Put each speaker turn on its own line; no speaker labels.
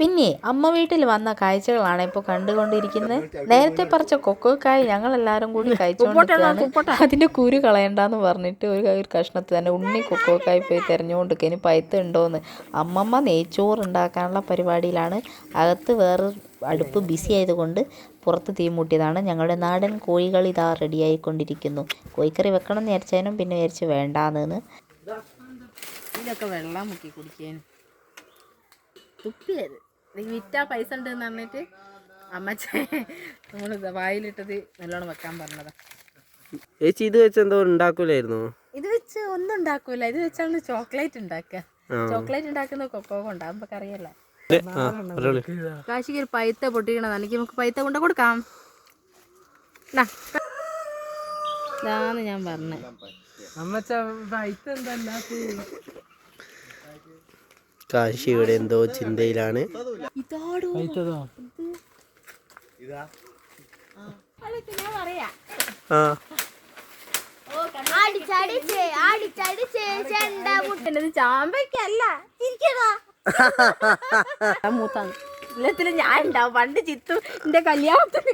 പിന്നെ അമ്മ വീട്ടിൽ വന്ന കാഴ്ചകളാണ് ഇപ്പോൾ കണ്ടുകൊണ്ടിരിക്കുന്നത്. നേരത്തെ പറിച്ച കൊക്കോക്കായ ഞങ്ങളെല്ലാവരും കൂടി കഴിച്ചുകൊണ്ടിരിക്കുകയാണ്. അതിൻ്റെ കുരു കളയണ്ടെന്ന് പറഞ്ഞിട്ട് ഒരു കഷ്ണത്തിൽ തന്നെ ഉണ്ണി കൊക്കോക്കായ പോയി തിരഞ്ഞുകൊണ്ടിരിക്കുക. ഇനി പഴുത്ത ഉണ്ടോയെന്ന്. അമ്മമ്മ നെയ്ച്ചോറ് ഉണ്ടാക്കാനുള്ള പരിപാടിയിലാണ്. അകത്ത് വേറെ അടുപ്പ് ബിസി ആയതുകൊണ്ട് പുറത്ത് തീ മൂട്ടിയതാണ്. ഞങ്ങളുടെ നാടൻ കോഴികൾ ഇതാ റെഡിയായിക്കൊണ്ടിരിക്കുന്നു. കോഴിക്കറി വെക്കണം എന്ന് വിചാരിച്ചതിനും പിന്നെ വിചാരിച്ച് വേണ്ടാന്ന്. ഇതിലൊക്കെ വെള്ളം മുക്കി കുടിക്കാൻ തുപ്പിയത് വിറ്റാ പൈസ ഉണ്ടെന്ന് പറഞ്ഞിട്ട് അമ്മച്ച നമ്മൾ വായിലിട്ടത് നല്ലോണം വെക്കാൻ പറഞ്ഞതാ.
ചേച്ചി ഇത് വെച്ച് എന്തോ ഉണ്ടാക്കൂലായിരുന്നു?
ഇത് വെച്ച് ഒന്നും ഉണ്ടാക്കൂല. ഇത് വെച്ചാണ് ചോക്ലേറ്റ് ഉണ്ടാക്കുക. ചോക്ലേറ്റ് ഉണ്ടാക്കുന്ന കൊക്കോ കൊണ്ടാ നമുക്ക് അറിയല്ല. കാശിക്ക് ഒരു പൈത്ത പൊട്ടിക്കണതാണ്. എനിക്ക് നമുക്ക് പൈത്ത കൊണ്ട് കൊടുക്കാം. ഇതാന്ന് ഞാൻ പറഞ്ഞേ.
കാശി ഇവിടെ എന്തോ ചിന്തയിലാണ്.
ചാമ്പയ്ക്കല്ല മൂത്താണ് എല്ലാത്തിലും ഞാൻ ഉണ്ടാവും. പണ്ട് ചിത്തു എന്റെ കല്യാണത്തിന്